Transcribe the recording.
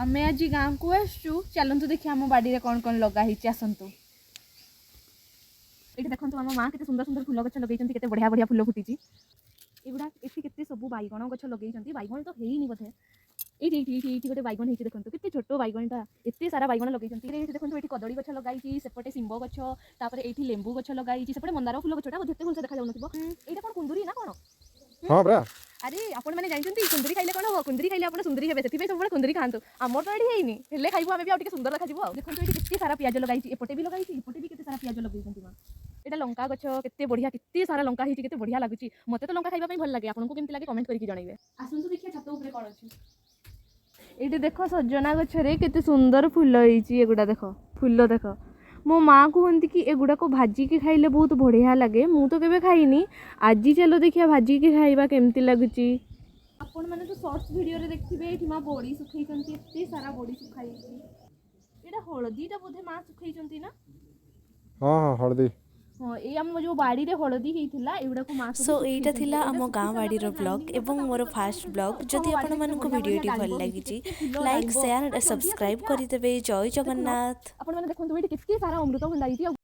आमे आज गाँव को आसचु चलतु देखिए आम बाड़ी में कौन कौन लगाई आसतु ये देखो आम माँ के सुंदर सुंदर फूल गछ लगे के बढ़िया बढ़िया फूल फुटी एगुड़ा ये सब बैगण गछ लगे बैगण तो है बोधे ये गोटे बैगण होती देखो के छोट बैगणटा एत सारा बैगण लगे देखो ये कदली गछ लगाई सेपटे शिंब गछ ये लेंबू गछ लगाई सेपटे मंदार फूल गछटा बोधे भलसे देखा जाऊन यहाँ कौन कुंदुरी ना कौन हाँ ब्रा अरे आपण मैंने जानते कुंदरी खाइले कौन हम कुंदरी खाइले आप सुंदरी हे से सब कुंदरी खातु आमर तो ये है हेल्ले खाइबू आम भी आगे सुंदर देखा देखो ये कितने सारा पियाज लगाई एपटे भी लगाई एपटे भी कितने सारा पियाज लगे माँ यहाँ लंका गछ के बढ़िया के सारा लंका होती के बढ़िया लगुच मत तो लंका खाइबा भल लगे आपको केमती लगे कमेंट करके जनइबे आसतु देखिए छात उपर कौन अच्छी ये देख सजना गछरे केते सुंदर फूल होती एगुड़ा देख फूल देख मो माँ कहती कि एगुड़ा को भाजिकी खाइले बहुत बढ़िया लगे मु तो केबे खाइनी आज चलो देखिए भाजिकी खाइबा केमती लगुच आपण मैंने तो शॉर्ट्स वीडियो रे देखिबे एठी माँ बड़ी सुखाई एते सारा बड़ी सुखाई एटा हळदीटा बोधे माँ सुखाई ना हाँ हाँ हळदी हाँ ये आम जो बाड़ी रे हळदी हेइथिला एगुड़ा को माँ सो एटा थिला आम गाँव बाड़ीर ब्लॉग एवं मोर फास्ट ब्लॉग जदि आपण मानक वीडियोटी भल लागिची लाइक शेयर सब्सक्राइब करिदेबे जय जगन्नाथ आपण माने देखंतु एठी केते सारा अमृतभंडा हेइथि